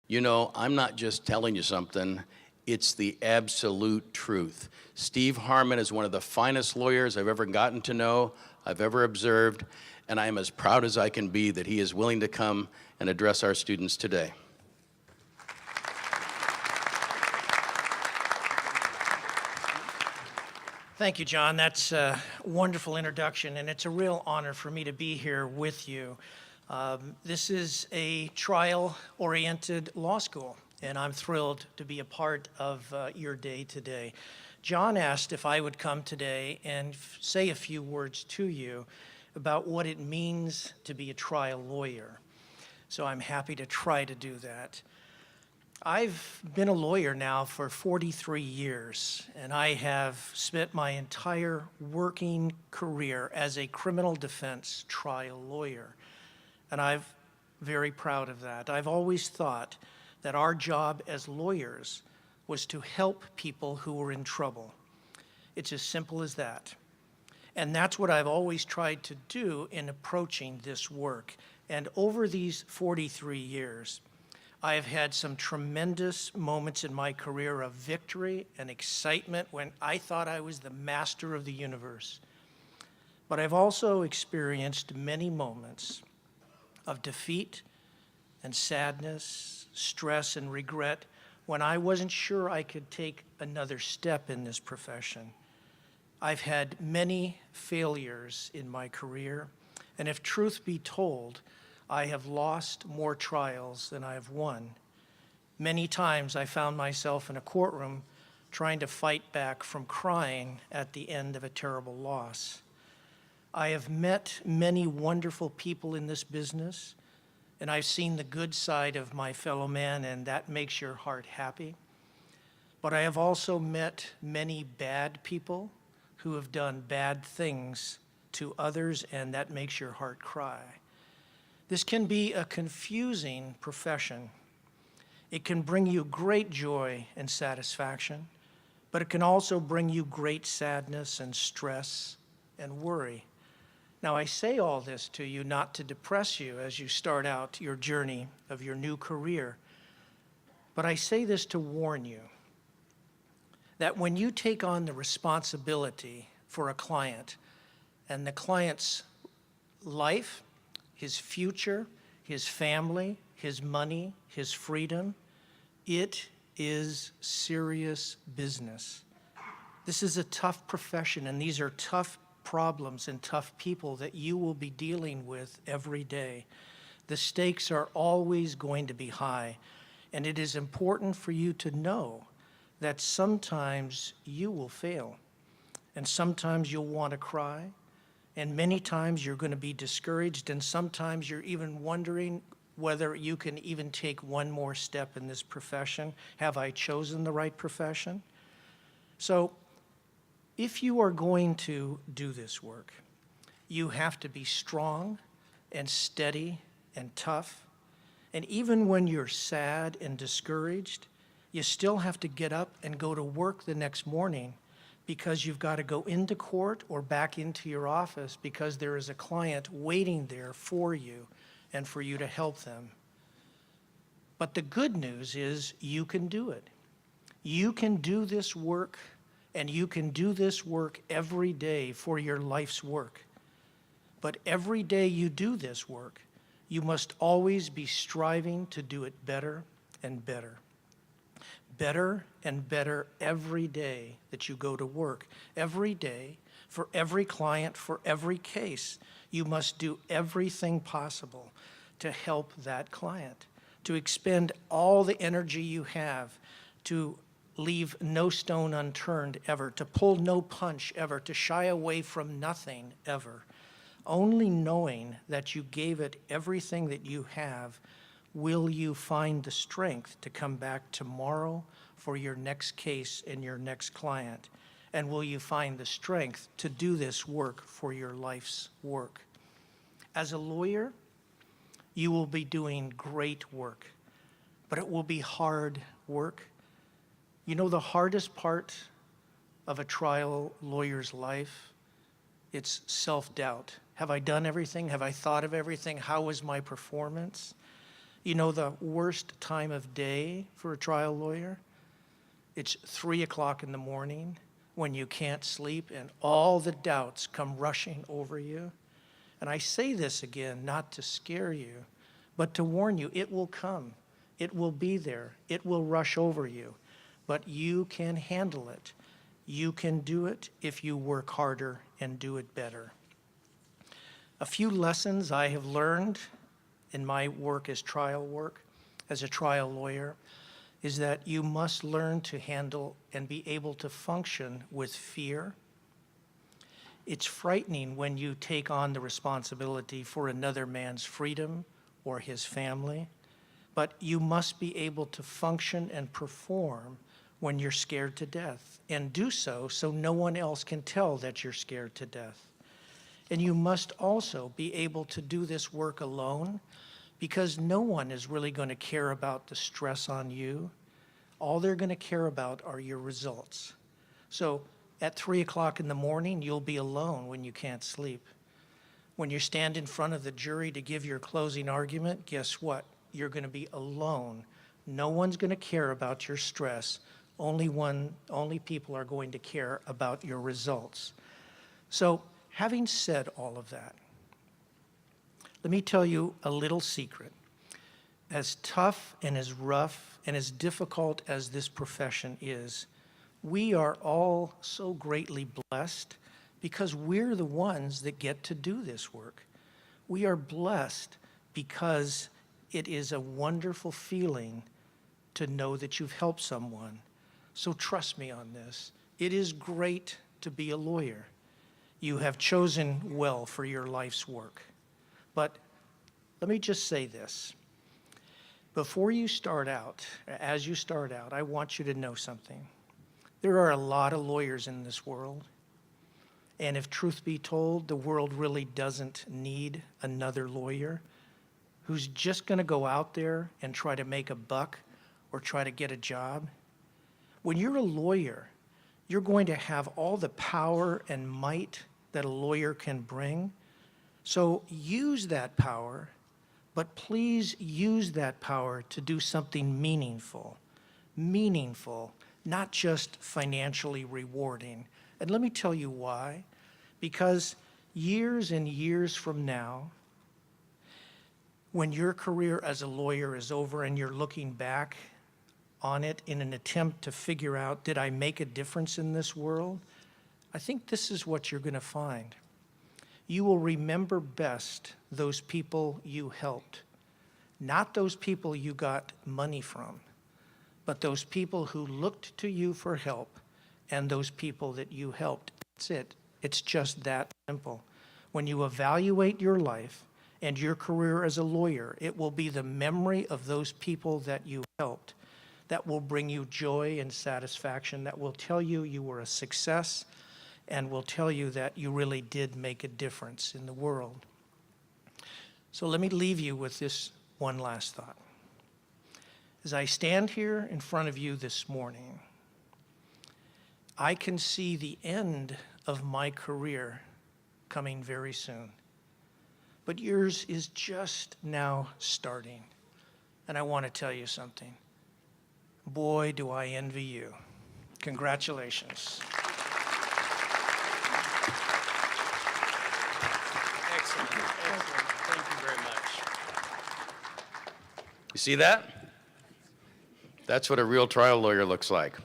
You know, I'm not just telling you something, it's the absolute truth. Steve Harmon is one of the finest lawyers I've ever gotten to know, I've ever observed, and I am as proud as I can be that he is willing to come and address our students today. Thank you, John. That's a wonderful introduction, and it's a real honor for me to be here with you. This is a trial-oriented law school, and I'm thrilled to be a part of your day today. John asked if I would come today and say a few words to you about what it means to be a trial lawyer. So I'm happy to try to do that. I've been a lawyer now for 43 years, and I have spent my entire working career as a criminal defense trial lawyer. And I'm very proud of that. I've always thought that our job as lawyers was to help people who were in trouble. It's as simple as that. And that's what I've always tried to do in approaching this work. And over these 43 years, I have had some tremendous moments in my career of victory and excitement when I thought I was the master of the universe. But I've also experienced many moments of defeat and sadness, stress and regret when I wasn't sure I could take another step in this profession. I've had many failures in my career, and if truth be told, I have lost more trials than I have won. Many times I found myself in a courtroom trying to fight back from crying at the end of a terrible loss. I have met many wonderful people in this business, and I've seen the good side of my fellow man, and that makes your heart happy. But I have also met many bad people who have done bad things to others, and that makes your heart cry. This can be a confusing profession. It can bring you great joy and satisfaction, but it can also bring you great sadness and stress and worry. Now, I say all this to you not to depress you as you start out your journey of your new career, but I say this to warn you that when you take on the responsibility for a client and the client's life, his future, his family, his money, his freedom, it is serious business. This is a tough profession, and these are tough problems and tough people that you will be dealing with every day. The stakes are always going to be high, and it is important for you to know that sometimes you will fail, and sometimes you'll want to cry, and many times you're going to be discouraged, and sometimes you're even wondering whether you can even take one more step in this profession. Have I chosen the right profession? So if you are going to do this work, you have to be strong and steady and tough. And even when you're sad and discouraged, you still have to get up and go to work the next morning, because you've got to go into court or back into your office because there is a client waiting there for you and for you to help them. But the good news is you can do it. You can do this work, and you can do this work every day for your life's work. But every day you do this work, you must always be striving to do it better and better. Better and better every day that you go to work. Every day, for every client, for every case, you must do everything possible to help that client, to expend all the energy you have, to leave no stone unturned ever, to pull no punch ever, to shy away from nothing ever. Only knowing that you gave it everything that you have will you find the strength to come back tomorrow for your next case and your next client? And will you find the strength to do this work for your life's work? As a lawyer, you will be doing great work, but it will be hard work. You know, the hardest part of a trial lawyer's life, it's self-doubt. Have I done everything? Have I thought of everything? How was my performance? You know the worst time of day for a trial lawyer? It's 3 o'clock in the morning when you can't sleep and all the doubts come rushing over you. And I say this again, not to scare you, but to warn you, it will come. It will be there. It will rush over you. But you can handle it. You can do it if you work harder and do it better. A few lessons I have learned in my work as a trial lawyer, is that you must learn to handle and be able to function with fear. It's frightening when you take on the responsibility for another man's freedom or his family, but you must be able to function and perform when you're scared to death, and do so no one else can tell that you're scared to death. And you must also be able to do this work alone, because no one is really going to care about the stress on you. All they're going to care about are your results. So at 3 o'clock in the morning, you'll be alone when you can't sleep. When you stand in front of the jury to give your closing argument, guess what? You're going to be alone. No one's going to care about your stress. Only people are going to care about your results. So having said all of that, let me tell you a little secret. As tough and as rough and as difficult as this profession is, we are all so greatly blessed because we're the ones that get to do this work. We are blessed because it is a wonderful feeling to know that you've helped someone. So trust me on this. It is great to be a lawyer. You have chosen well for your life's work. But let me just say this. Before you start out, as you start out, I want you to know something. There are a lot of lawyers in this world. And if truth be told, the world really doesn't need another lawyer who's just going to go out there and try to make a buck or try to get a job. When you're a lawyer, you're going to have all the power and might that a lawyer can bring. So use that power, but please use that power to do something meaningful, not just financially rewarding. And let me tell you why. Because years and years from now, when your career as a lawyer is over and you're looking back on it in an attempt to figure out, did I make a difference in this world? I think this is what you're going to find. You will remember best those people you helped, not those people you got money from, but those people who looked to you for help and those people that you helped. That's it. It's just that simple. When you evaluate your life and your career as a lawyer, it will be the memory of those people that you helped that will bring you joy and satisfaction, that will tell you you were a success, and will tell you that you really did make a difference in the world. So let me leave you with this one last thought. As I stand here in front of you this morning, I can see the end of my career coming very soon. But yours is just now starting. And I want to tell you something. Boy, do I envy you. Congratulations. Excellent. Thank you very much. You see that? That's what a real trial lawyer looks like.